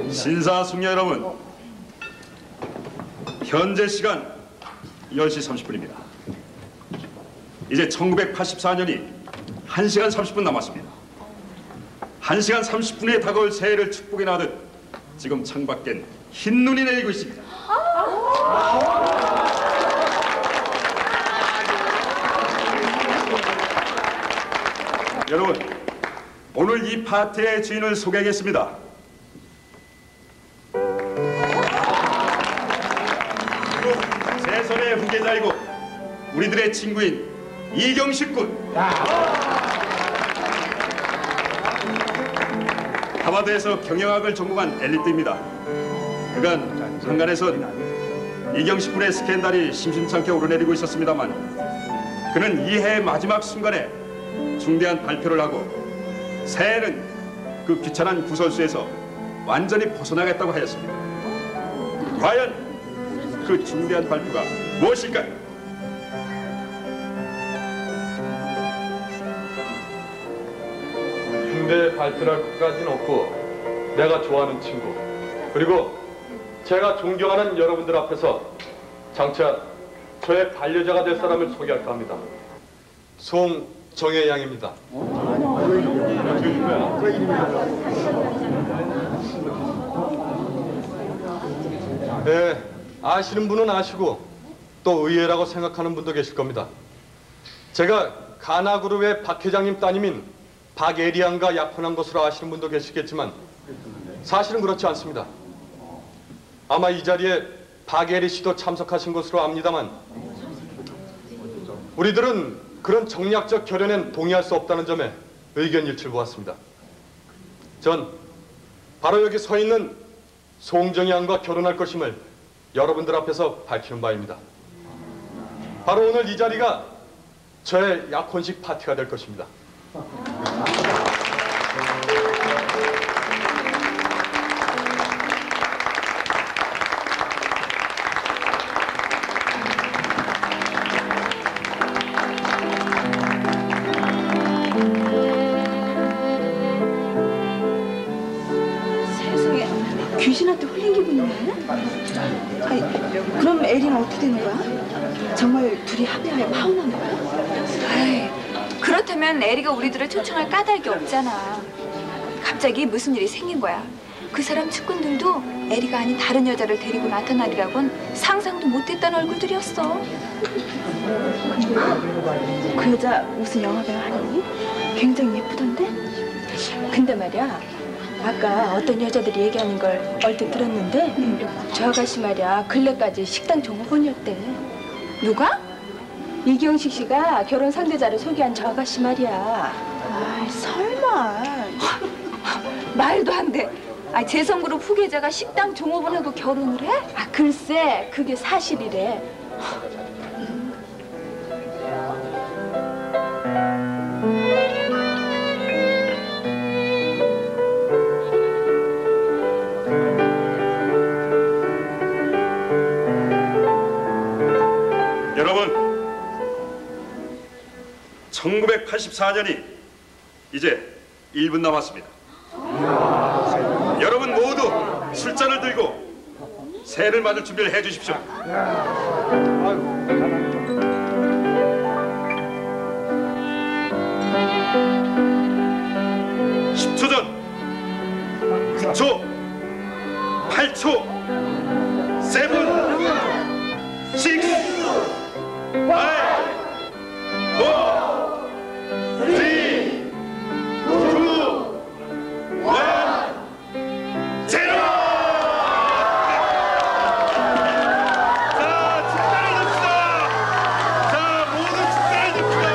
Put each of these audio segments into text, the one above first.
신사숙녀 여러분, 현재 시간 10시 30분입니다. 이제 1984년이 1시간 30분 남았습니다. 1시간 30분에 다가올 새해를 축복해 나듯 지금 창밖엔 흰눈이 내리고 있습니다. 여러분, 오늘 이 파티의 주인을 소개하겠습니다. 세선의 후계자이고 우리들의 친구인 이경식 군. 하버드에서 경영학을 전공한 엘리트입니다. 그간 한간에선 이경식 군의 스캔들이 심심찮게 오르내리고 있었습니다만 그는 이 해의 마지막 순간에 중대한 발표를 하고 새해는 그 귀찮은 구설수에서 완전히 벗어나겠다고 하였습니다. 과연 그 중대한 발표가 무엇일까요? 중대 발표를 할 것까지는 없고 내가 좋아하는 친구 그리고 제가 존경하는 여러분들 앞에서 장차 저의 반려자가 될 사람을 소개할까 합니다. 송정혜 양입니다. 네, 아시는 분은 아시고 또 의외라고 생각하는 분도 계실 겁니다. 제가 가나그룹의 박 회장님 따님인 박예리양과 약혼한 것으로 아시는 분도 계시겠지만 사실은 그렇지 않습니다. 아마 이 자리에 박예리 씨도 참석하신 것으로 압니다만 우리들은 그런 정략적 결연엔 동의할 수 없다는 점에 의견 일치를 보았습니다. 전 바로 여기 서 있는 송정희 양과 결혼할 것임을 여러분들 앞에서 밝히는 바입니다. 바로 오늘 이 자리가 저의 약혼식 파티가 될 것입니다. 세상에, 귀신한테 홀린 기분이네? 아니, 그럼 에리는 어떻게 되는 거야? 정말 둘이 합의하에 파혼한 거야? 아이, 그렇다면 에리가 우리들을 초청할 까닭이 없잖아. 갑자기 무슨 일이 생긴 거야. 그 사람 측근들도 에리가 아닌 다른 여자를 데리고 나타나리라곤 상상도 못했던 얼굴들이었어. 그 여자 무슨 영화배우 아니니? 굉장히 예쁘던데? 근데 말이야, 아까 어떤 여자들이 얘기하는 걸 얼핏 들었는데 저 아가씨 말이야, 근래까지 식당 종업원이었대. 누가? 이경식 씨가 결혼 상대자를 소개한 저 아가씨 말이야. 아, 설마. 말도 안 돼. 아, 재성그룹 후계자가 식당 종업원하고 결혼을 해? 아, 글쎄, 그게 사실이래. 여러분, 1984년이 이제 1분 남았습니다. 여러분 모두 술잔을 들고 새해를 맞을 준비를 해주십시오. 10초 전, 9초, 8초, 7, 6, 5, 4, 3, 2, 1, 제로! 자, 축사를 넣읍시다! 자, 모두 축사를 넣읍시다!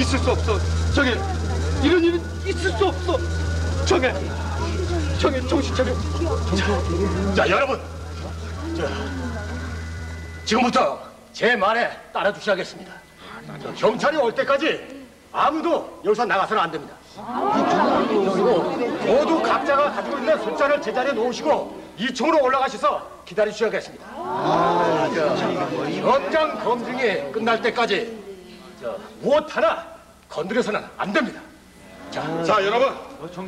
있을 수 없어. 정혜, 이런 일은 있을 수 없어. 정혜, 정신 차려. 자, 여러분. 지금부터 제 말에 따라주셔야겠습니다. 경찰이 올 때까지 아무도 여기서 나가서는 안 됩니다. 그리고 모두 각자가 가지고 있는 숫자를 제자리에 놓으시고 2층으로 올라가셔서 기다리셔야겠습니다. 현장 검증이 끝날 때까지 무엇 하나 건드려서는 안 됩니다. 자, 여러분,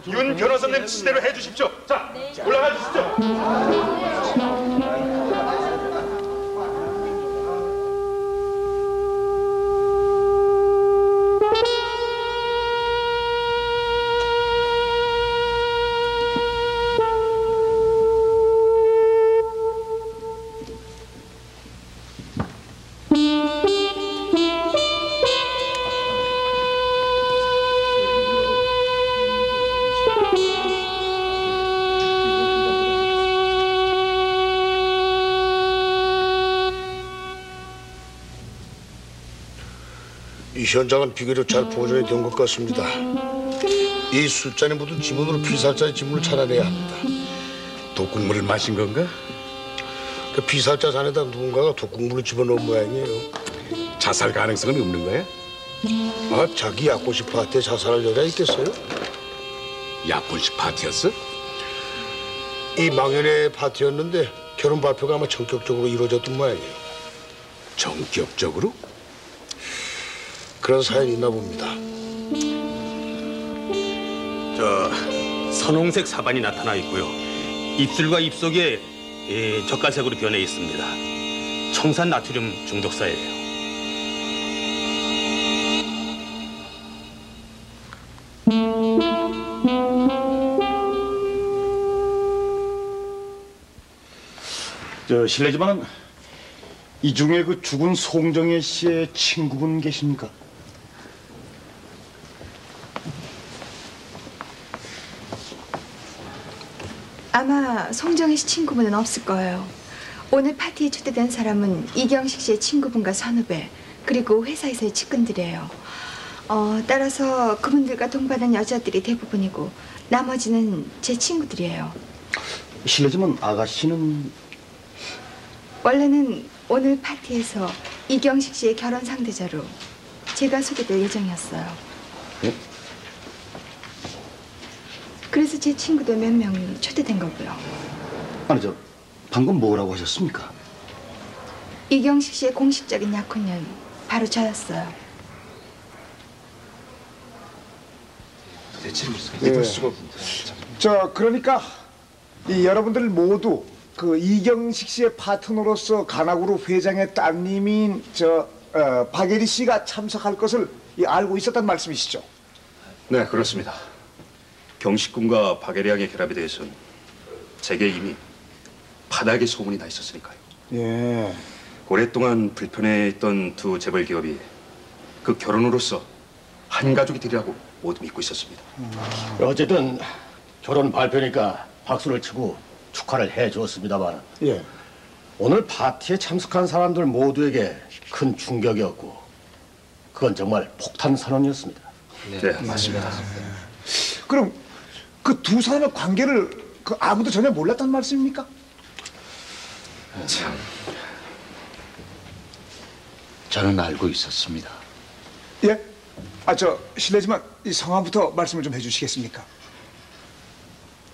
윤 변호사님 지시대로 해주십시오. 자, 올라가 주시죠. 이 현장은 비교적 잘 보존이 된 것 같습니다. 이 술잔에 묻은 지문으로 피살자의 지문을 찾아내야 합니다. 독국물을 마신 건가? 그 피살자 잔에다 누군가가 독국물을 집어넣은 모양이에요. 자살 가능성은 없는 거야? 아, 자기 약혼식 파티에 자살할 여자 있겠어요? 약혼식 파티였어? 이 망연의 파티였는데 결혼 발표가 아마 전격적으로 이루어졌던 모양이에요. 전격적으로? 그런 사연이 있나 봅니다. 선홍색 사반이 나타나 있고요. 입술과 입속에 젓갈색으로 변해 있습니다. 청산 나트륨 중독사예요. 실례지만 이 중에 그 죽은 송정혜 씨의 친구분 계십니까? 아마 송정혜 씨 친구분은 없을 거예요. 오늘 파티에 초대된 사람은 이경식 씨의 친구분과 선후배, 그리고 회사에서의 측근들이에요. 따라서 그분들과 동반한 여자들이 대부분이고 나머지는 제 친구들이에요. 실례지만 아가씨는 원래는 오늘 파티에서 이경식 씨의 결혼 상대자로 제가 소개될 예정이었어요. 예? 그래서 제 친구도 몇 명이 초대된 거고요. 아니 방금 뭐라고 하셨습니까? 이경식 씨의 공식적인 약혼녀는 바로 저였어요. 믿을 수가 없는데. 그러니까 이 여러분들 모두 그 이경식 씨의 파트너로서 가나그룹 회장의 따님인 박예리 씨가 참석할 것을 알고 있었단 말씀이시죠? 네, 그렇습니다. 경식 군과 박예리 양의 결합에 대해서는 제게 이미 바닥에 소문이 나 있었으니까요. 예. 오랫동안 불편해했던 두 재벌 기업이 그 결혼으로서 한 가족이 되리라고 모두 믿고 있었습니다. 어쨌든 결혼 발표니까 박수를 치고 축하를 해주었습니다만 예. 오늘 파티에 참석한 사람들 모두에게 큰 충격이었고 그건 정말 폭탄 선언이었습니다. 네, 맞습니다. 그럼 그 두 사람의 관계를 아무도 전혀 몰랐단 말씀입니까? 참. 저는 알고 있었습니다. 예? 실례지만 이 성함부터 말씀을 좀 해주시겠습니까?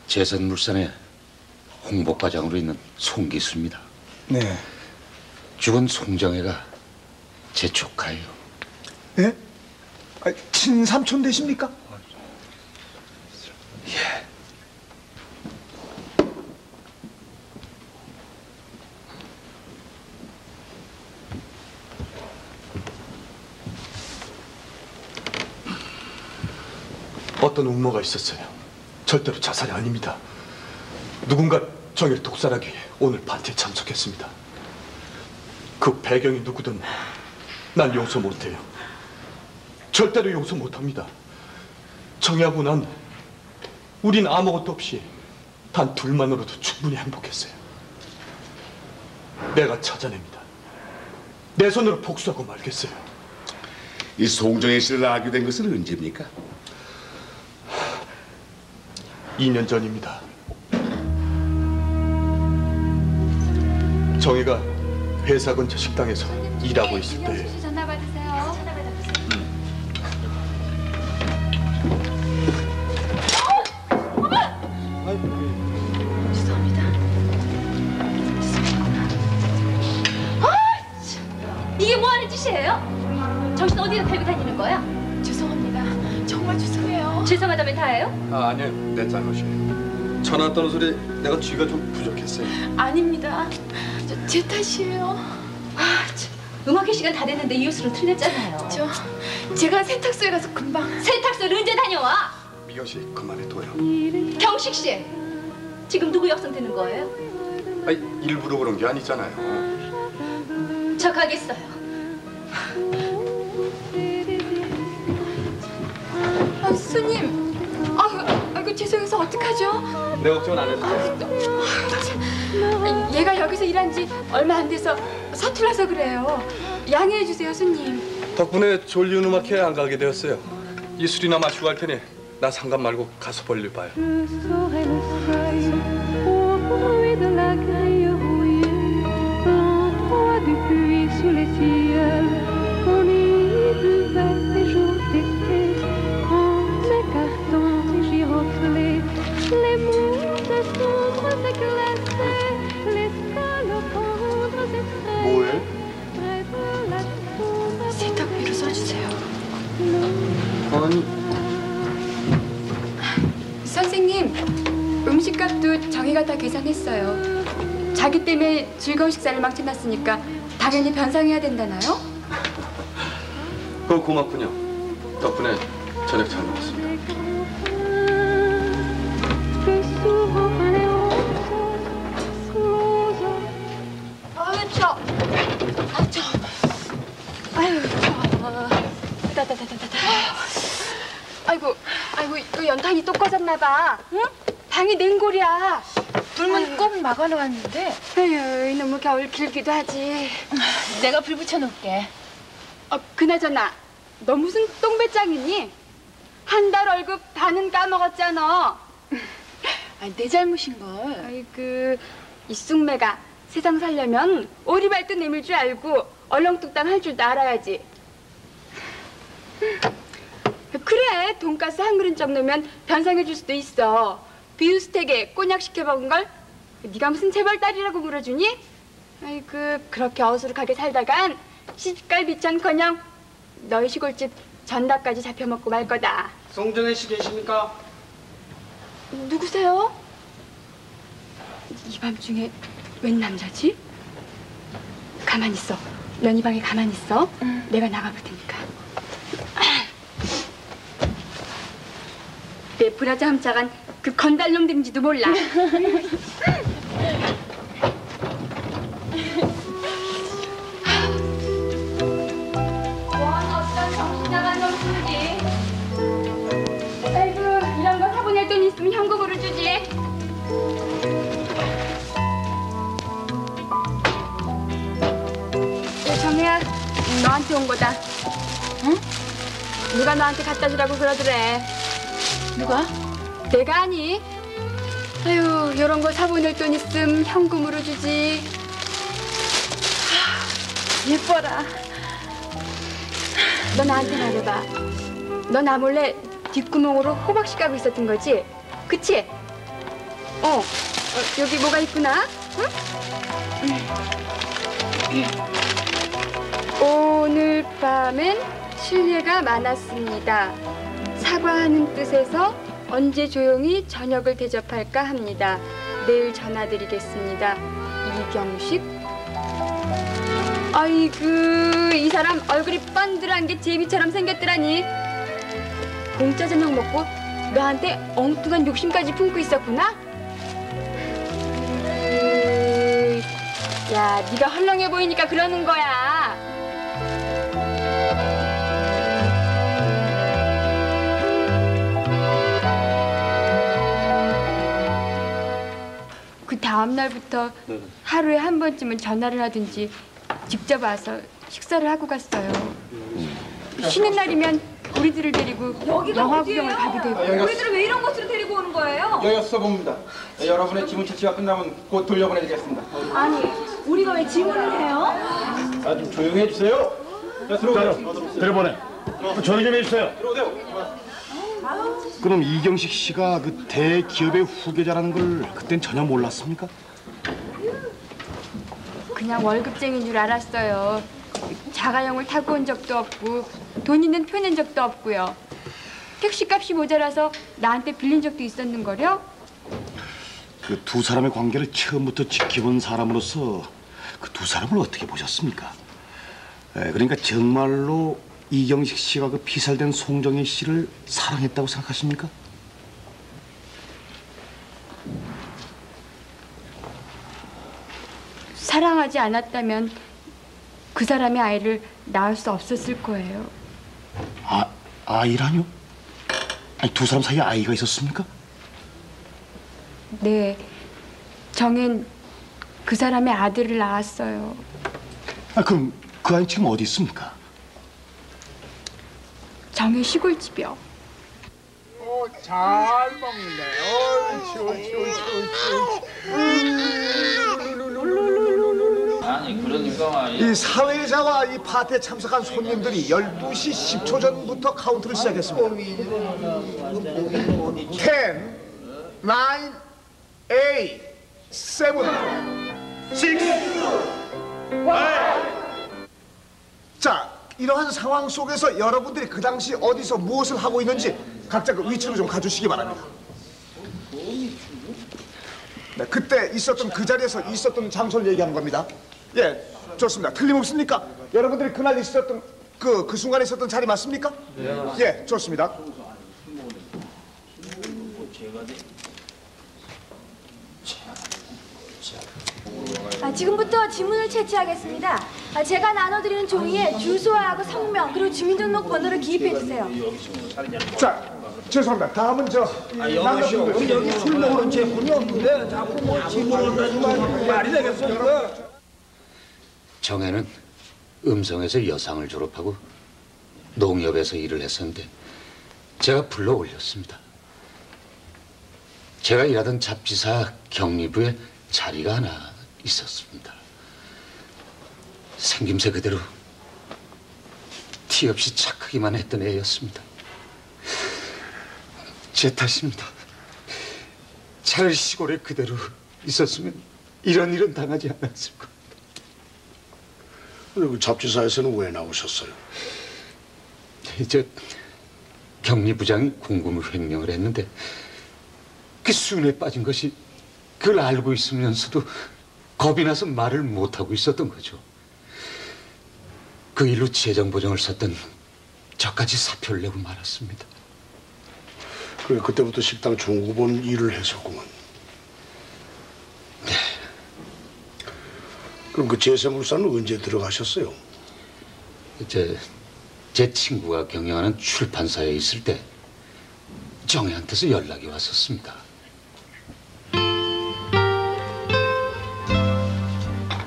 재선물산의 홍보과장으로 있는 송기수입니다. 네. 죽은 송정혜가 제 조카예요. 예? 친삼촌 되십니까? 예. 어떤 음모가 있었어요. 절대로 자살이 아닙니다. 누군가 정혜를 독살하기 위해 오늘 파티에 참석했습니다. 그 배경이 누구든 난 용서 못해요. 절대로 용서 못합니다. 정혜하고 난 우린 아무것도 없이 단 둘만으로도 충분히 행복했어요. 내가 찾아냅니다. 내 손으로 복수하고 말겠어요. 이 송정혜 씨를 알게 된 것은 언제입니까? 2년 전입니다. 정희가 회사 근처 식당에서 일하고 있을 때 전화 받으세요. 이게 뭐 하는 짓이에요? 정신 어디다 들고 다니는 거야? 죄송합니다. 정말 죄송해요. 죄송하다면 다예요? 아니요, 내 잘못이에요. 전화 떠는 소리 내가 쥐가 좀 부족했어요. 아닙니다. 제 탓이에요. 음악회 시간 다 됐는데 이웃으로 틀렸잖아요. 제가 세탁소에 가서 금방. 세탁소를 언제 다녀와? 미경 씨 그만해둬요. 경식 씨, 지금 누구 역성 드는 거예요? 아니, 일부러 그런 게 아니잖아요. 저 가겠어요. 스님. 아이고 죄송해서 어떡하죠? 내 걱정은 안 해도 돼요. 얘가 여기서 일한 지 얼마 안 돼서 서툴러서 그래요. 양해해 주세요, 스님. 덕분에 졸리운 음악회 안 가게 되었어요. 이 술이나 마시고 갈 테니 나 상관 말고 가서 볼일 봐요. 뭐해? 세탁비로 써주세요. 아니, 선생님, 음식값도 정희가 다 계산했어요. 자기 때문에 즐거운 식사를 망쳐놨으니까 당연히 변상해야 된다나요? 그거 고맙군요. 덕분에 저녁 잘 먹었습니다. 아이고, 이거 연탄이 또 꺼졌나봐. 응? 방이 냉골이야. 불문 꼭 막아놓았는데. 에휴, 너무 겨울 길기도 하지. 내가 불 붙여놓을게. 그나저나, 너 무슨 똥배짱이니? 한 달 월급 반은 까먹었잖아. 내 잘못인걸. 아이고, 이 쑥매가 세상 살려면 오리발도 내밀 줄 알고 얼렁뚱땅 할 줄도 알아야지. 그래, 돈가스 한 그릇 정도면 변상해 줄 수도 있어. 비우스텍에 꼬냑 시켜 먹은 걸 네가 무슨 재벌딸이라고 물어주니? 아이고, 그렇게 어수룩하게 살다간 시집갈 미천커녕 너희 시골집 전답까지 잡혀먹고 말 거다. 송정혜 씨 계십니까? 누구세요? 이 밤중에 웬 남자지? 가만히 있어. 넌 이 방에 가만히 있어. 내가 나가볼 테니까. 내 브라자 훔쳐간 그 건달놈들인지도 몰라. 원 어떤 정신 나간 놈들이. 아이고, 이런 거 사보낼 돈 있으면 현금으로 주지. 야, 정혜야, 너한테 온 거다. 응? 누가 너한테 갖다 주라고 그러더래. 누가? 내가 아니. 아유, 이런 거 사보낼 돈 있음 현금으로 주지. 예뻐라. 너 나한테 말해봐. 너 나 몰래 뒷구멍으로 호박씨 까고 있었던 거지? 그치? 여기 뭐가 있구나? 응? 오늘 밤엔 실례가 많았습니다. 사과하는 뜻에서 언제 조용히 저녁을 대접할까 합니다. 내일 전화드리겠습니다. 이경식. 아이고, 이 사람 얼굴이 뻔들한 게 제비처럼 생겼더라니. 공짜 저녁 먹고 너한테 엉뚱한 욕심까지 품고 있었구나? 야, 네가 헐렁해 보이니까 그러는 거야. 그 다음 날부터 하루에 한 번쯤은 전화를 하든지 직접 와서 식사를 하고 갔어요. 쉬는 날이면 우리들을 데리고 영화 구경을 가게 되고. 우리들을 왜 이런 곳으로 데리고 오는 거예요? 여기가 수서봅니다. 여러분의 지문 채취가 끝나면 곧 돌려보내드리겠습니다. 아니, 우리가 왜 지문을 해요? 좀 조용히 해주세요. 자, 들어오세요. 들어보내. 조용히 좀 해주세요. 들어오세요. 그럼 이경식 씨가 그 대기업의 후계자라는 걸 그땐 전혀 몰랐습니까? 그냥 월급쟁이인 줄 알았어요. 자가용을 타고 온 적도 없고 돈 있는 펴낸 적도 없고요. 택시값이 모자라서 나한테 빌린 적도 있었는걸요? 그 두 사람의 관계를 처음부터 지켜본 사람으로서 그 두 사람을 어떻게 보셨습니까? 그러니까 정말로 이경식 씨가 그 피살된 송정혜 씨를 사랑했다고 생각하십니까? 사랑하지 않았다면 그 사람의 아이를 낳을 수 없었을 거예요. 아이라뇨? 아니, 두 사람 사이에 아이가 있었습니까? 네, 정엔 그 사람의 아들을 낳았어요. 그럼 그 아이 지금 어디 있습니까? 정의 시골집이요. 잘 먹네. 아니 그러니까 이 사회자와 이 파티에 참석한 손님들이 12시 10초 전부터 카운트를 시작했습니다. 10, 9, 8, 7, 6, 5. 자, 이러한 상황 속에서 여러분들이 그 당시 어디서 무엇을 하고 있는지 각자 그 위치로 좀 가주시기 바랍니다. 네, 그때 있었던 그 자리에서 있었던 장소를 얘기하는 겁니다. 예, 좋습니다. 틀림없습니까? 여러분들이 그날 있었던 그 순간에 있었던 자리 맞습니까? 예, 좋습니다. 지금부터 지문을 채취하겠습니다. 제가 나눠드리는 종이에 주소하고 성명 그리고 주민등록 번호를 기입해주세요. 자, 죄송합니다. 다음은 여기 술 먹으러 제분이 없는데 자꾸 뭐 지문을 가지고 말이 되겠어 이거? 정혜는 음성에서 여상을 졸업하고 농협에서 일을 했었는데 제가 불러 올렸습니다. 제가 일하던 잡지사 격리부에 자리가 하나 있었습니다. 생김새 그대로 티 없이 착하기만 했던 애였습니다. 제 탓입니다. 차라리 시골에 그대로 있었으면 이런 일은 당하지 않았을 겁니다. 그 잡지사에서는 왜 나오셨어요? 저 격리부장이 공금을 횡령을 했는데 그 수은에 빠진 것이 그걸 알고 있으면서도 겁이 나서 말을 못하고 있었던 거죠. 그 일로 재정보정을 썼던 저까지 사표를 내고 말았습니다. 그래, 그때부터 식당 종국원 일을 했었구만. 네. 그럼 그 제세물산은 언제 들어가셨어요? 제 친구가 경영하는 출판사에 있을 때 정혜한테서 연락이 왔었습니다.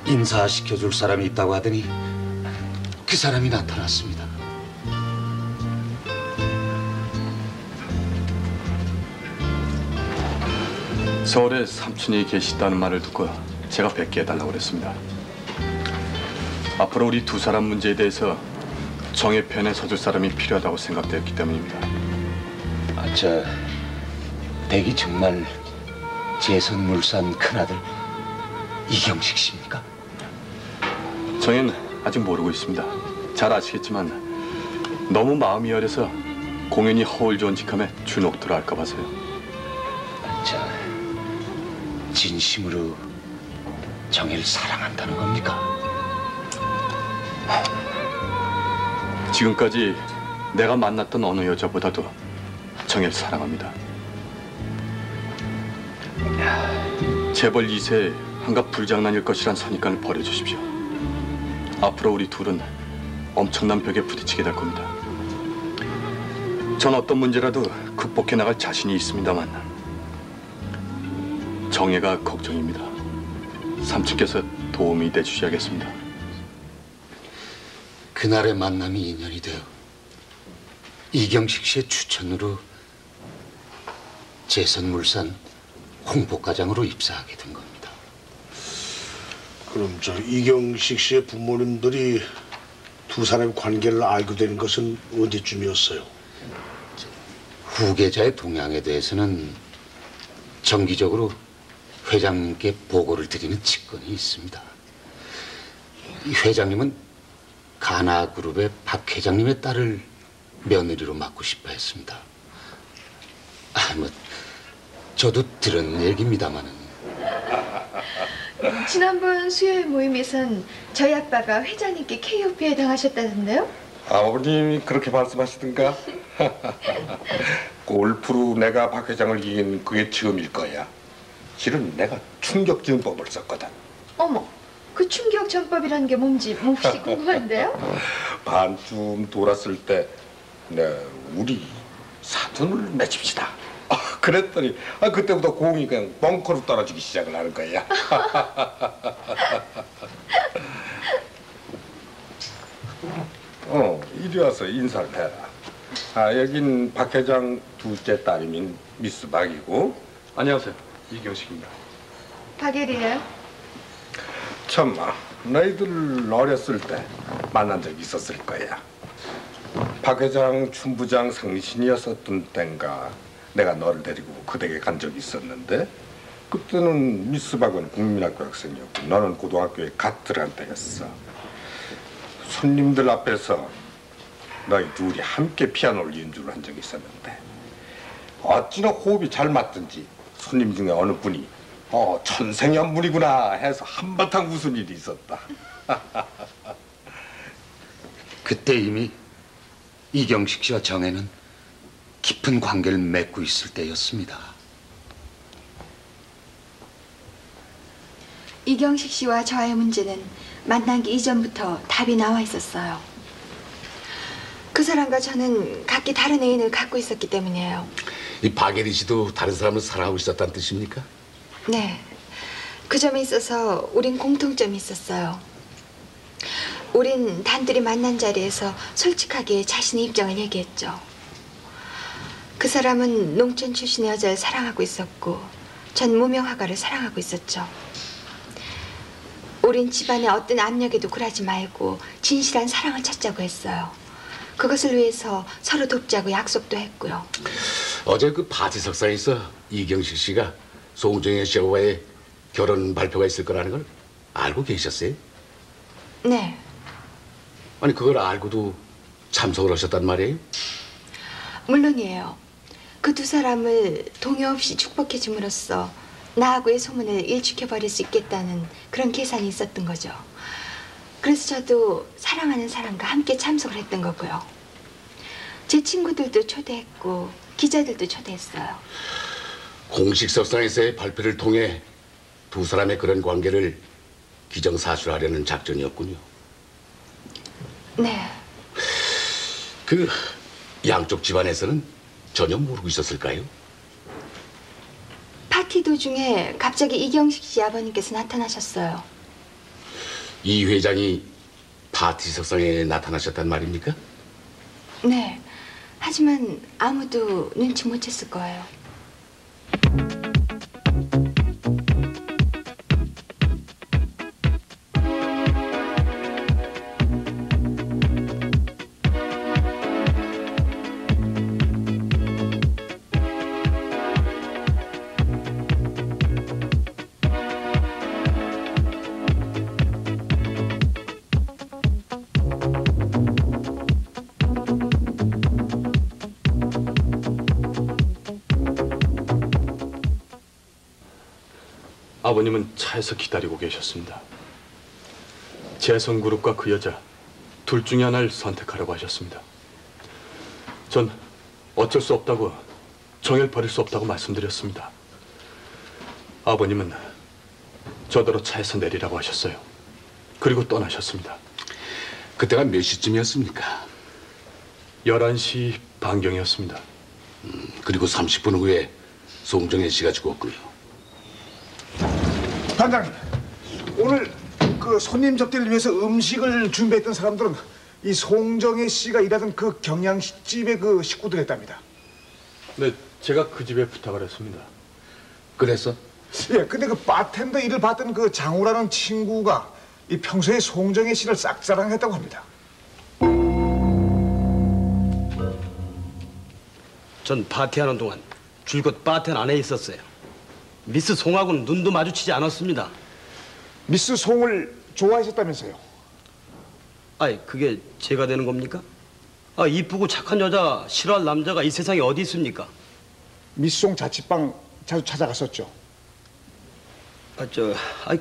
인사시켜줄 사람이 있다고 하더니 그 사람이 나타났습니다. 서울에 삼촌이 계시다는 말을 듣고 제가 뵙게 해달라고 그랬습니다. 앞으로 우리 두 사람 문제에 대해서 정의 편에 서줄 사람이 필요하다고 생각되었기 때문입니다. 댁이 정말 재선물산 큰아들 이경식 씨입니까? 정혜는 아직 모르고 있습니다. 잘 아시겠지만 너무 마음이 어려서 공연이 허울좋은직함에 주눅 들어할까 봐서요. 진심으로 정혜를 사랑한다는 겁니까? 지금까지 내가 만났던 어느 여자보다도 정혜를 사랑합니다. 재벌 2세의 한갓 불장난일 것이란 선입관을 버려주십시오. 앞으로 우리 둘은 엄청난 벽에 부딪히게 될 겁니다. 전 어떤 문제라도 극복해 나갈 자신이 있습니다만 정혜가 걱정입니다. 삼촌께서 도움이 돼주셔야겠습니다. 그날의 만남이 인연이 되어 이경식 씨의 추천으로 재선물산 홍보과장으로 입사하게 된 겁니다. 그럼 저 이경식 씨의 부모님들이 두 사람의 관계를 알게 된 것은 언제쯤이었어요? 후계자의 동향에 대해서는 정기적으로 회장님께 보고를 드리는 직권이 있습니다. 이 회장님은 가나그룹의 박 회장님의 딸을 며느리로 맡고 싶어 했습니다. 저도 들은 얘기입니다만은. 지난번 수요일 모임에선 저희 아빠가 회장님께 KOP에 당하셨다던데요? 아버님이 그렇게 말씀하시던가? 골프로 내가 박 회장을 이긴 그게 처음일 거야. 실은 내가 충격전법을 썼거든. 어머, 그 충격 전법이라는 게 뭔지 몹시 궁금한데요? 반쯤 돌았을 때 우리 사돈을 맺힙시다. 그랬더니 그때부터 공이 그냥 벙커로 떨어지기 시작을 하는 거야. 이리 와서 인사를 해라. 여긴 박 회장 둘째 딸이민 미스 박이고. 안녕하세요. 이경식입니다. 박예리예요. 참마, 너희들 어렸을 때 만난 적이 있었을 거야. 박 회장 춘부장 생신이었었던 땐가 내가 너를 데리고 그 댁에 간 적이 있었는데, 그때는 미스 박은 국민학교 학생이었고 너는 고등학교에 갓 들어간 때였어. 손님들 앞에서 너희 둘이 함께 피아노를 연주를 한 적이 있었는데 어찌나 호흡이 잘 맞든지 손님 중에 어느 분이 천생연분이구나 해서 한바탕 웃은 일이 있었다. 그때 이미 이경식 씨와 정혜는 깊은 관계를 맺고 있을 때였습니다. 이경식 씨와 저의 문제는 만나기 이전부터 답이 나와 있었어요. 그 사람과 저는 각기 다른 애인을 갖고 있었기 때문이에요. 이 박예리 씨도 다른 사람을 사랑하고 있었다는 뜻입니까? 네, 그 점에 있어서 우린 공통점이 있었어요. 우린 단둘이 만난 자리에서 솔직하게 자신의 입장을 얘기했죠. 그 사람은 농촌 출신의 여자를 사랑하고 있었고 전 무명화가를 사랑하고 있었죠. 우린 집안의 어떤 압력에도 굴하지 말고 진실한 사랑을 찾자고 했어요. 그것을 위해서 서로 돕자고 약속도 했고요. 어제 그 파티석상에서 이경식 씨가 송정혜 씨와의 결혼 발표가 있을 거라는 걸 알고 계셨어요? 네. 아니 그걸 알고도 참석을 하셨단 말이에요? 물론이에요. 그 두 사람을 동요 없이 축복해 줌으로써 나하고의 소문을 일축해버릴 수 있겠다는 그런 계산이 있었던 거죠. 그래서 저도 사랑하는 사람과 함께 참석을 했던 거고요. 제 친구들도 초대했고 기자들도 초대했어요. 공식석상에서의 발표를 통해 두 사람의 그런 관계를 기정사실화하려는 작전이었군요. 네. 그 양쪽 집안에서는 전혀 모르고 있었을까요? 파티 도중에 갑자기 이경식 씨 아버님께서 나타나셨어요. 이 회장이 파티석상에 나타나셨단 말입니까? 네. 하지만 아무도 눈치 못 챘을 거예요. 아버님은 차에서 기다리고 계셨습니다. 재성그룹과 그 여자 둘 중에 하나를 선택하라고 하셨습니다. 전 어쩔 수 없다고, 정혜를 버릴 수 없다고 말씀드렸습니다. 아버님은 저더러 차에서 내리라고 하셨어요. 그리고 떠나셨습니다. 그때가 몇 시쯤이었습니까? 11시 반경이었습니다. 그리고 30분 후에 송정혜 씨가 죽었고요. 단장님, 오늘 그 손님 접대를 위해서 음식을 준비했던 사람들은 이 송정혜 씨가 일하던 그 경양식집의 그 식구들이었답니다. 네, 제가 그 집에 부탁을 했습니다. 그래서? 예, 근데 그 바텐더 일을 받던 그 장우라는 친구가 이 평소에 송정혜 씨를 싹자랑했다고 합니다. 전 파티하는 동안 줄곧 바텐 안에 있었어요. 미스 송하고는 눈도 마주치지 않았습니다. 미스 송을 좋아하셨다면서요? 아이, 그게 제가 되는 겁니까? 아, 이쁘고 착한 여자 싫어할 남자가 이 세상에 어디 있습니까? 미스 송 자취방 자주 찾아갔었죠?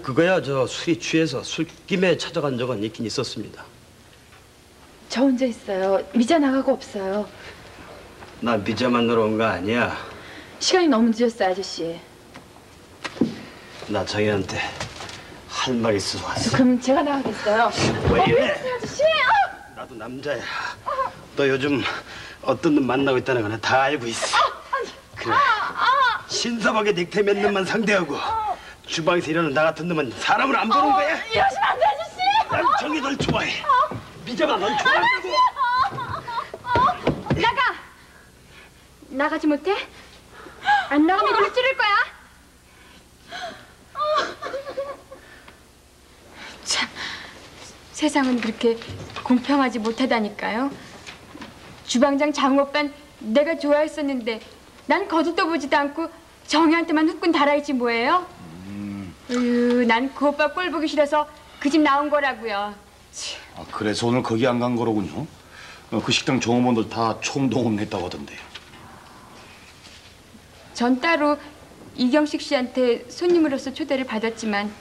그거야 술이 취해서 술김에 찾아간 적은 있긴 있었습니다. 저 혼자 있어요. 미자 나가고 없어요. 나 미자 만나러 온 거 아니야. 시간이 너무 늦었어요, 아저씨. 나 자기한테 할 말 있어서 왔어. 그럼 제가 나가겠어요. 왜 이래? 아저씨! 나도 남자야. 너 요즘 어떤 놈 만나고 있다는 거 다 알고 있어. 그래. 신사하게 넥타이 몇 놈만 상대하고 주방에서 일하는 나 같은 놈은 사람을 안 보는 거야. 이러시면 안 돼, 아저씨! 난 정이 널 좋아해. 미자가 널 좋아한다고. 나가! 나가지 못해? 안 나가면 이걸로 찌를 거야. 참, 세상은 그렇게 공평하지 못하다니까요. 주방장 장우 오빤 내가 좋아했었는데 난 거들떠 보지도 않고 정희한테만 후끈 달아있지 뭐예요? 난 그 오빠 꼴 보기 싫어서 그 집 나온 거라고요. 아, 그래서 오늘 거기 안 간 거로군요. 그 식당 종업원들 다 총동원했다고 하던데요. 전 따로 이경식 씨한테 손님으로서 초대를 받았지만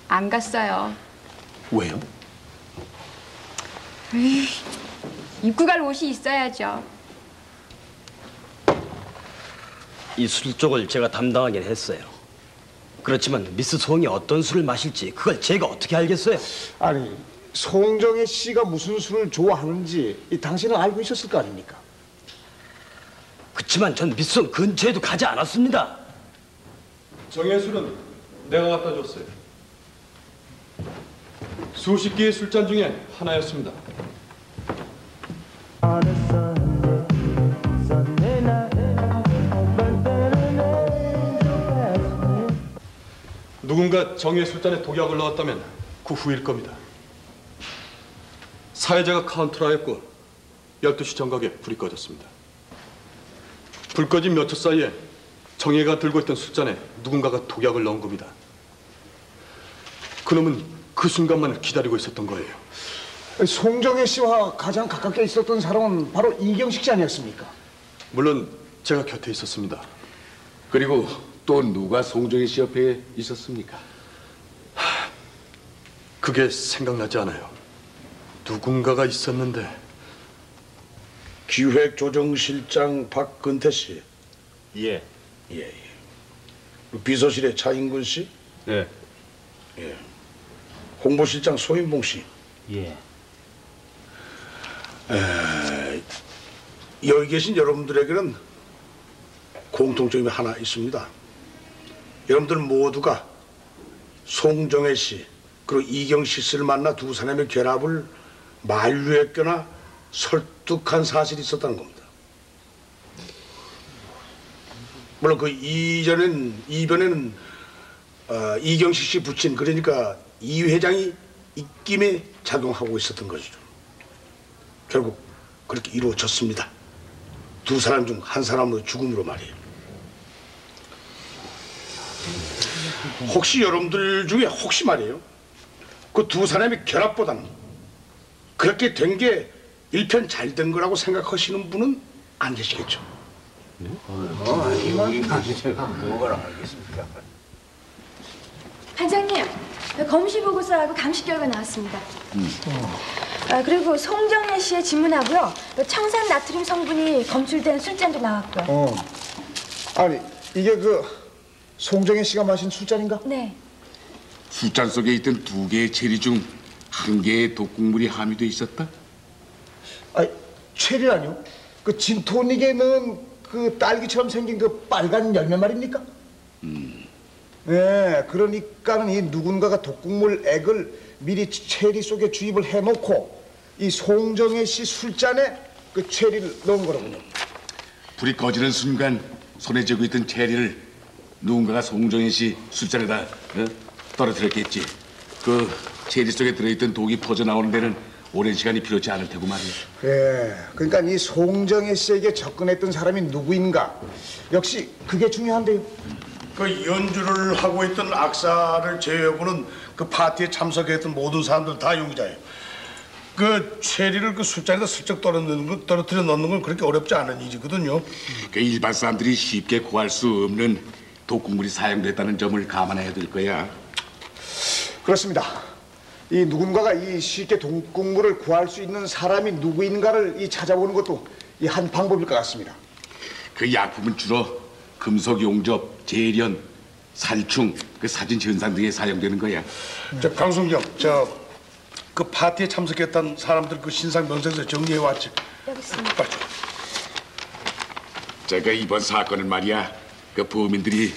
안 갔어요. 왜요? 입고 갈 옷이 있어야죠. 이 술 쪽을 제가 담당하긴 했어요. 그렇지만 미스 송이 어떤 술을 마실지 그걸 제가 어떻게 알겠어요? 아니, 송정혜 씨가 무슨 술을 좋아하는지 당신은 알고 있었을 거 아닙니까? 그렇지만 전 미스 송 근처에도 가지 않았습니다. 정의 술은 내가 갖다 줬어요. 수십 개의 술잔 중에 하나였습니다. 누군가 정의 술잔에 독약을 넣었다면 그 후일 겁니다. 사회자가 카운트를 하였고 12시 정각에 불이 꺼졌습니다. 불 꺼진 몇 초 사이에 정혜가 들고 있던 술잔에 누군가가 독약을 넣은 겁니다. 그놈은 그 순간만을 기다리고 있었던 거예요. 송정혜 씨와 가장 가깝게 있었던 사람은 바로 이경식 씨 아니었습니까? 물론 제가 곁에 있었습니다. 그리고 또 누가 송정혜 씨 옆에 있었습니까? 그게 생각나지 않아요. 누군가가 있었는데. 기획조정실장 박근태 씨. 예. 예. 비서실의 차인근 씨. 예. 예. 홍보실장 소인봉 씨. 예. 여기 계신 여러분들에게는 공통점이 하나 있습니다. 여러분들 모두가 송정혜 씨 그리고 이경식 씨를 만나 두 사람의 결합을 만류했거나 설득한 사실이 있었다는 겁니다. 물론 그 이변에는 이경식 씨 부친 그러니까 이 회장이 입김에 작용하고 있었던 것이죠. 결국 그렇게 이루어졌습니다. 두 사람 중 한 사람의 죽음으로 말이에요. 혹시 여러분들 중에 혹시 말이에요. 그 두 사람의 결합보다는 그렇게 된 게 일편 잘 된 거라고 생각하시는 분은 안 계시겠죠? 네? 뭐가 알겠습니까? 반장님, 검시 보고서하고 감식 결과 나왔습니다. 그리고 송정혜 씨의 지문하고요, 청산 나트륨 성분이 검출된 술잔도 나왔고요. 아니, 이게 그 송정혜 씨가 마신 술잔인가? 네. 술잔 속에 있던 두 개의 체리 중 한 개의 독국물이 함유돼 있었다? 아니, 체리라뇨? 그 진토닉에 넣은 그 딸기처럼 생긴 그 빨간 열매 말입니까? 네, 그러니까는 이 누군가가 독국물 액을 미리 체리 속에 주입을 해놓고 이 송정혜 씨 술잔에 그 체리를 넣은 거로군요. 불이 꺼지는 순간 손에 쥐고 있던 체리를 누군가가 송정혜 씨 술잔에다 떨어뜨렸겠지. 그 체리 속에 들어있던 독이 퍼져나오는 데는 오랜 시간이 필요치 않을 테고 말이야. 그래, 그러니까 이 송정혜 씨에게 접근했던 사람이 누구인가, 역시 그게 중요한데요. 그 연주를 하고 있던 악사를 제외하고는 그 파티에 참석했던 모든 사람들 다 용의자예요. 그 체리를 그 술잔에다 슬쩍 떨어뜨려 넣는 건 그렇게 어렵지 않은 일이거든요. 그 일반 사람들이 쉽게 구할 수 없는 독극물이 사용됐다는 점을 감안해야 될 거야. 그렇습니다. 이 누군가가 이 쉽게 독극물을 구할 수 있는 사람이 누구인가를 이 찾아보는 것도 이 한 방법일 것 같습니다. 그 약품은 주로 금속 용접, 재련, 살충, 그 사진 전산 등에 사용되는 거야. 저 강승경, 그 파티에 참석했던 사람들 그 신상 명세서 정리해 왔지? 여기 있습니다. 빨리. 제가 이번 사건은 말이야, 그 범인들이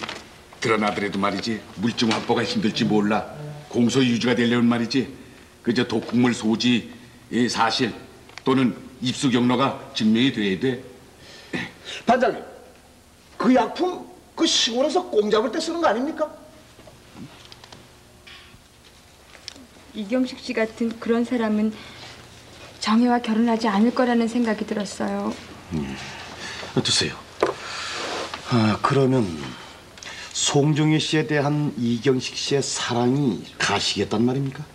드러나더라도 말이지 물증 확보가 힘들지 몰라. 공소 유지가 되려면 말이지 그저 독극물 소지 사실 또는 입수 경로가 증명이 돼야 돼. 반장님, 그 약품 그 시골에서 꽁 잡을 때 쓰는 거 아닙니까? 이경식 씨 같은 그런 사람은 정혜와 결혼하지 않을 거라는 생각이 들었어요. 두세요. 그러면 송정혜 씨에 대한 이경식 씨의 사랑이 가시겠단 말입니까?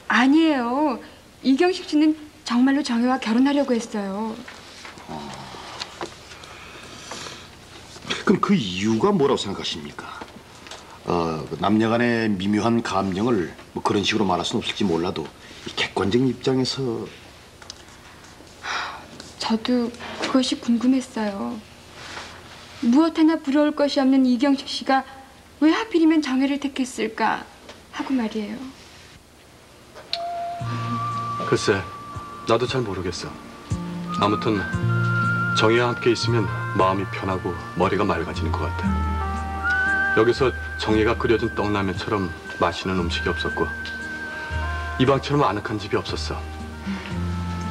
아니에요. 이경식 씨는 정말로 정혜와 결혼하려고 했어요. 그럼 그 이유가 뭐라고 생각하십니까? 남녀간의 미묘한 감정을 뭐 그런 식으로 말할 수는 없을지 몰라도 이 객관적인 입장에서 저도 그것이 궁금했어요. 무엇 하나 부러울 것이 없는 이경식 씨가 왜 하필이면 정혜를 택했을까 하고 말이에요. 글쎄, 나도 잘 모르겠어. 아무튼 정희와 함께 있으면 마음이 편하고 머리가 맑아지는 것 같아. 여기서 정희가 끓여준 떡라면처럼 맛있는 음식이 없었고 이방처럼 아늑한 집이 없었어.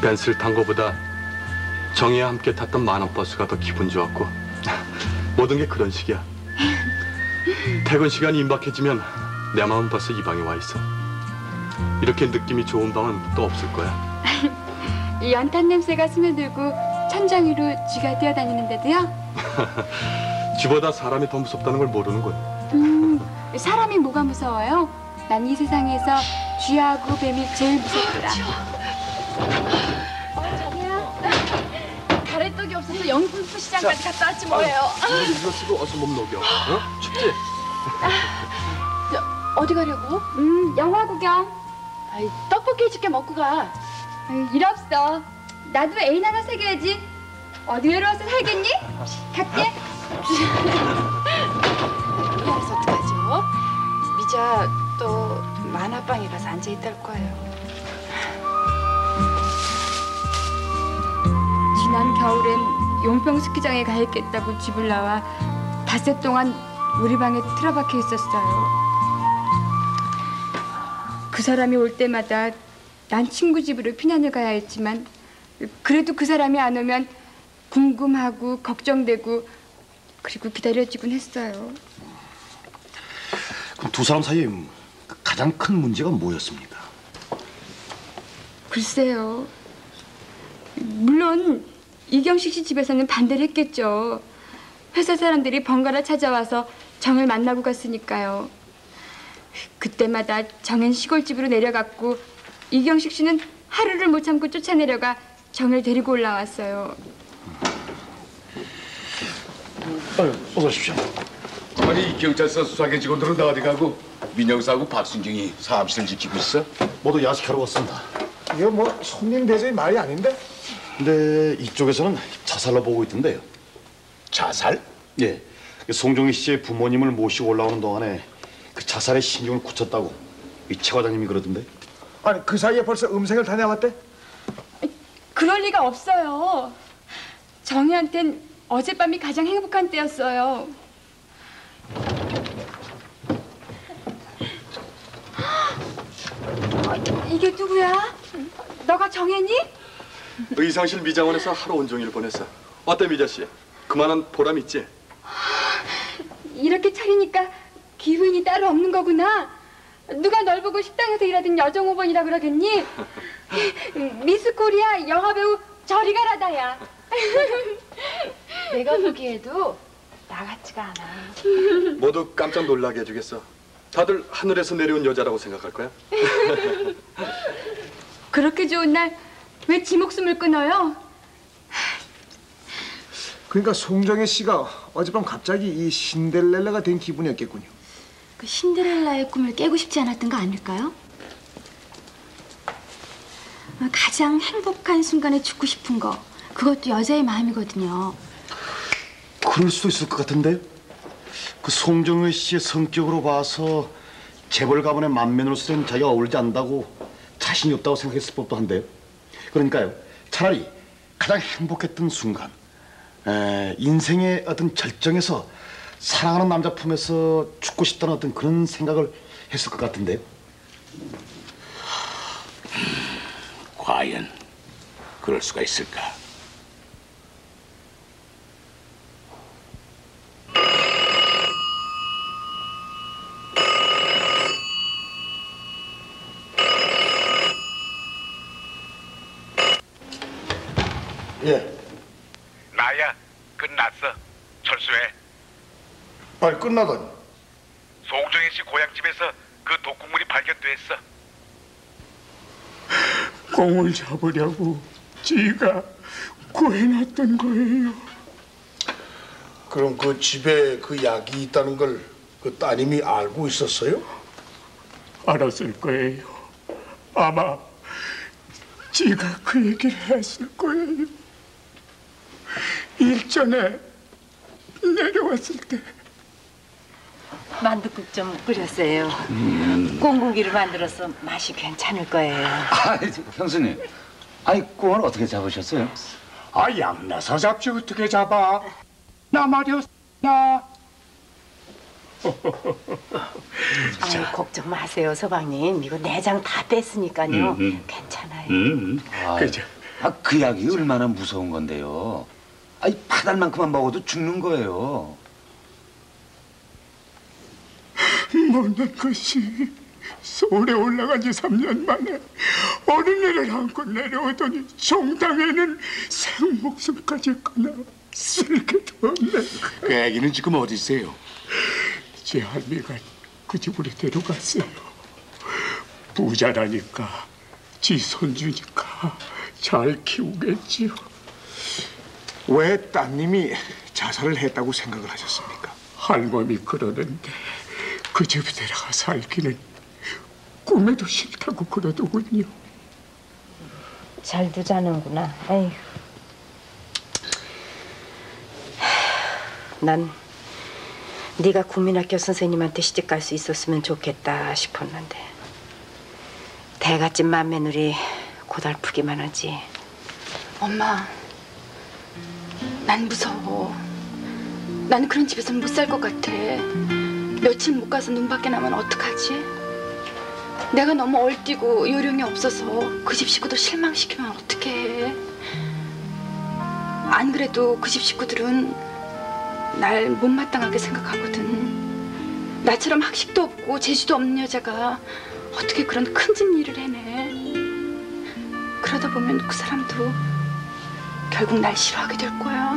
벤츠를 탄 거보다 정희와 함께 탔던 만원 버스가 더 기분 좋았고 모든 게 그런 식이야. 퇴근 시간이 임박해지면 내 마음 벌써 이 방에 와 있어. 이렇게 느낌이 좋은 방은 또 없을 거야. 이 연탄 냄새가 스며들고 천장 위로 쥐가 뛰어다니는데도요. 쥐보다 사람이 더 무섭다는 걸 모르는군. 사람이 뭐가 무서워요? 난 이 세상에서 쥐하고 뱀이 제일 무섭더라. 자기야, 가래떡이 없어서 영등포 시장까지 갔다 왔지 뭐예요. 이거 쓰고 어서 몸 녹여. 어? 춥지? 어디 가려고? 영화 구경. 아이, 떡볶이 해줄게 먹고 가. 일 없어. 나도 애인 하나 사귀어야지. 어디 외로워서 살겠니? 갈게. 그래서 어떡하죠? 미자 또 만화방이라서 앉아있을 거예요. 지난 겨울엔 용평 스키장에 가 있겠다고 집을 나와 닷새 동안 우리 방에 틀어박혀 있었어요. 그 사람이 올 때마다 난 친구 집으로 피난을 가야 했지만 그래도 그 사람이 안 오면 궁금하고 걱정되고 그리고 기다려지곤 했어요. 그럼 두 사람 사이에 가장 큰 문제가 뭐였습니까? 글쎄요. 물론 이경식 씨 집에서는 반대를 했겠죠. 회사 사람들이 번갈아 찾아와서 정을 만나고 갔으니까요. 그때마다 정은 시골집으로 내려갔고 이경식 씨는 하루를 못 참고 쫓아내려가 정을 데리고 올라왔어요. 어서 오십시오. 아니 경찰서 수사계 직원들은 다 어디 가고 민영사하고 박순경이 사무실을 지키고 있어? 모두 야식하러 왔습니다. 이거 뭐 손님 대접이 말이 아닌데? 근데 이쪽에서는 자살로 보고 있던데요. 자살? 예. 송정희 씨의 부모님을 모시고 올라오는 동안에 그 자살의 신중을 굳혔다고 이 최 과장님이 그러던데. 아니 그 사이에 벌써 음색을 다녀왔대? 그럴 리가 없어요. 정희한텐 어젯밤이 가장 행복한 때였어요. 이게 누구야? 너가 정했니? 의상실 미장원에서 하루 온종일 보냈어. 어때 미자 씨? 그만한 보람 있지? 이렇게 차리니까 기분이 따로 없는 거구나. 누가 널 보고 식당에서 일하던 여정호번이라 그러겠니? 미스 코리아 영화배우 저리 가라다야. 내가 보기에도 나 같지가 않아. 모두 깜짝 놀라게 해주겠어. 다들 하늘에서 내려온 여자라고 생각할 거야. 그렇게 좋은 날 왜 지 목숨을 끊어요? 그러니까 송정혜 씨가 어젯밤 갑자기 이 신데렐라가 된 기분이었겠군요. 그 신데렐라의 꿈을 깨고 싶지 않았던 거 아닐까요? 가장 행복한 순간에 죽고 싶은 거, 그것도 여자의 마음이거든요. 그럴 수도 있을 것 같은데. 그 송정혜 씨의 성격으로 봐서 재벌 가문의 맏며느리로서는 자기가 어울리지 않는다고 자신이 없다고 생각했을 법도 한데요. 그러니까요, 차라리 가장 행복했던 순간, 인생의 어떤 절정에서 사랑하는 남자 품에서 죽고 싶다는 어떤 그런 생각을 했을 것 같은데요. 과연 그럴 수가 있을까? 예. 나야. 끝났어. 철수해. 아니 끝나다니. 송정혜 씨 고향집에서 그 독극물이 발견됐어. 공을 잡으려고 지가 구해놨던 거예요. 그럼 그 집에 그 약이 있다는 걸 그 따님이 알고 있었어요? 알았을 거예요. 아마 지가 그 얘기를 했을 거예요. 일전에 내려왔을 때. 만둣국 좀 끓였어요. 꽁고기를 만들어서 맛이 괜찮을 거예요. 형수님, 아니 꽁을 어떻게 잡으셨어요? 양나서 잡지 어떻게 잡아? 나 말이야, 나. 아유, 걱정 마세요, 서방님. 이거 내장 다 뺐으니까요. 괜찮아요. 그죠. 그 약이 얼마나 무서운 건데요. 파달만큼만 먹어도 죽는 거예요. 먹는 것이 서울에 올라간 지 3년 만에 어린애를 안고 내려오더니 정당에는 생목숨까지 끊어 쓸 게도 없네. 그 애기는 지금 어디 있어요? 제 할미가 그 집으로 데려갔어요. 부자라니까, 지 손주니까 잘 키우겠지요. 왜 따님이 자살을 했다고 생각을 하셨습니까? 할머니 그러는데 그 집에 데려가 살기는 꿈에도 싫다고 그러더군요. 잘도 자는구나. 에휴. 난 네가 국민학교 선생님한테 시집갈 수 있었으면 좋겠다 싶었는데 대갓집 맏며느리 고달프기만 하지. 엄마, 난 무서워. 난 그런 집에서는 못 살 것 같아. 며칠 못 가서 눈 밖에 나면 어떡하지? 내가 너무 얼뛰고 요령이 없어서 그 집 식구들 실망시키면 어떡해. 안 그래도 그 집 식구들은 날 못마땅하게 생각하거든. 나처럼 학식도 없고 재주도 없는 여자가 어떻게 그런 큰 집 일을 해내. 그러다 보면 그 사람도 결국 날 싫어하게 될 거야.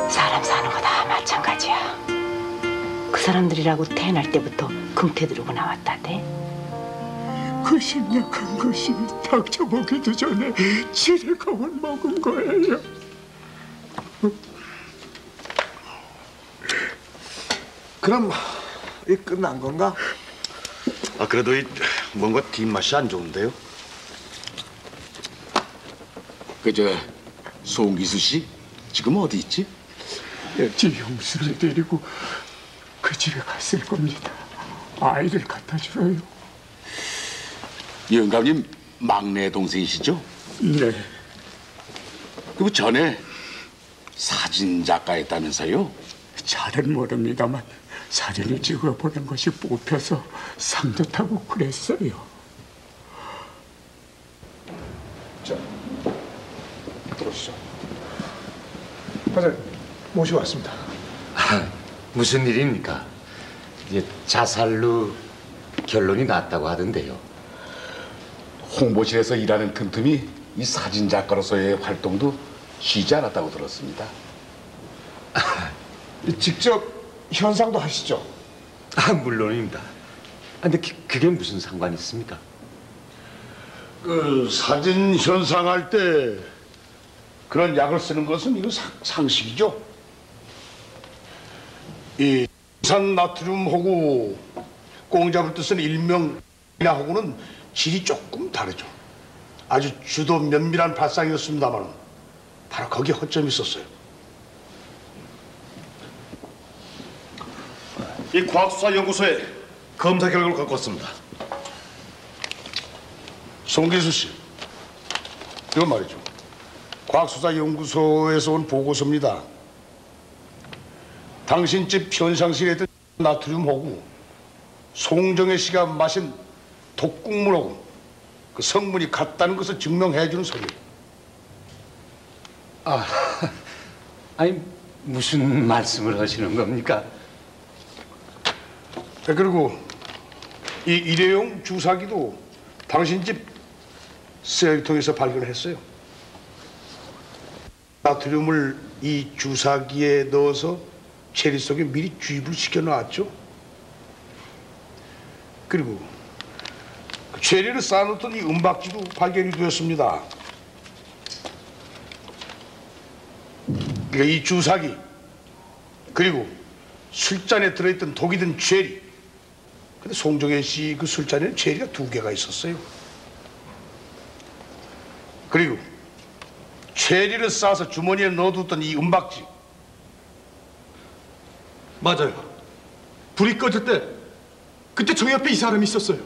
사람 사는 거 다 마찬가지야. 그 사람들이라고 태어날 때부터 금태 들고 나왔다대. 그 심약한 것이 닥쳐보기도 전에 지레검을 먹은 거예요. 그럼 이 끝난 건가? 그래도 뭔가 뒷맛이 안 좋은데요? 송기수 씨 지금 어디 있지? 지 형수를 데리고 그 집에 갔을 겁니다. 아이를 갖다 주어요. 영감님 막내 동생이시죠? 네. 그리고 전에 사진 작가였다면서요? 잘은 모릅니다만 사진을 찍어 보낸 것이 뽑혀서 상도 타고 그랬어요. 사장 모시고 왔습니다. 무슨 일입니까? 이제 자살로 결론이 났다고 하던데요. 홍보실에서 일하는 틈틈이 이 사진 작가로서의 활동도 쉬지 않았다고 들었습니다. 직접 현상도 하시죠? 물론입니다. 근데 그게 무슨 상관이 있습니까? 그 사진 현상할 때 그런 약을 쓰는 것은 이거 상식이죠. 이 산나트륨하고 꽁잡을 뜻은 일명이나하고는 질이 조금 다르죠. 아주 주도 면밀한 발상이었습니다만 바로 거기에 허점이 있었어요. 이 과학수사연구소에 검사 결과를 갖고 왔습니다. 송기수 씨, 이건 말이죠. 과학수사연구소에서 온 보고서입니다. 당신 집 현상실에 있던 나트륨하고 송정혜 씨가 마신 독국물하고 그 성분이 같다는 것을 증명해주는 서류. 아니 무슨 말씀을 하시는 겁니까? 그리고 이 일회용 주사기도 당신 집 쓰레기통에서 발견했어요. 나트륨을 이 주사기에 넣어서 체리 속에 미리 주입을 시켜놨죠. 그리고 그 체리를 쌓아놓던 이 은박지도 발견이 되었습니다. 그러니까 이 주사기 그리고 술잔에 들어있던 독이 든 체리. 근데 송정혜 씨 그 술잔에는 체리가 2개가 있었어요. 그리고 체리를 싸서 주머니에 넣어뒀던 이 은박지. 맞아요. 불이 꺼질 때 그때 저 옆에 이 사람이 있었어요.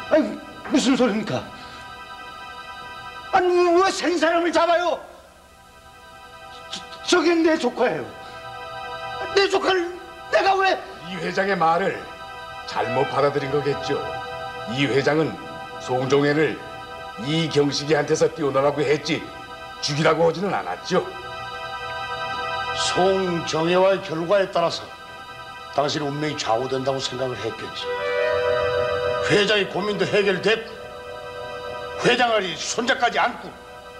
아니 무슨 소리입니까? 아니 왜 생사람을 잡아요? 저게 내 조카예요. 내 조카를 내가 왜? 이 회장의 말을 잘못 받아들인 거겠죠. 이 회장은 송종혜를 이경식이한테서 띄워놓으라고 했지 죽이라고 하지는 않았죠. 송정혜와의 결과에 따라서 당신의 운명이 좌우된다고 생각을 했겠지. 회장의 고민도 해결됐고 회장을 손자까지 안고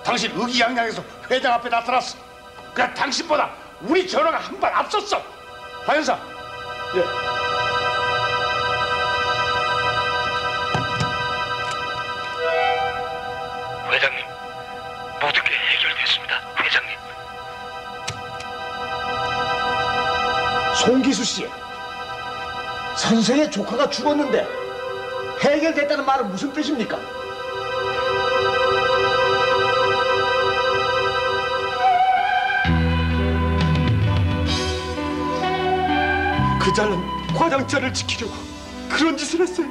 당신 의기양양해서 회장 앞에 나타났어. 그러나 당신보다 우리 전화가 한 발 앞섰어. 하현사. 예. 회장님, 모든 게 해결됐습니다. 회장님. 송기수 씨, 선생의 조카가 죽었는데 해결됐다는 말은 무슨 뜻입니까? 그 잘난 과장자를 지키려고 그런 짓을 했어요.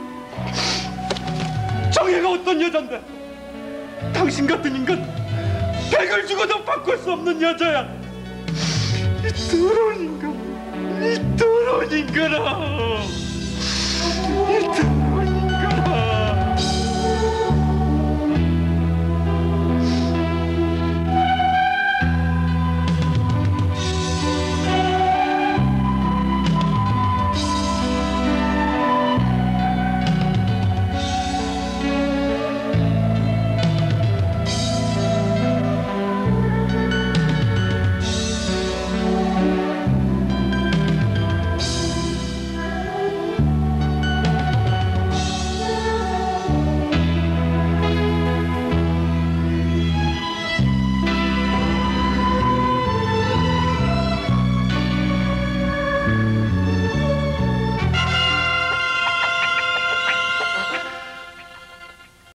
정혜가 어떤 여잔데? 당신 같은 인간 100을 죽어도 바꿀 수 없는 여자야. 이 더러운 인간, 이 더러운 인간아.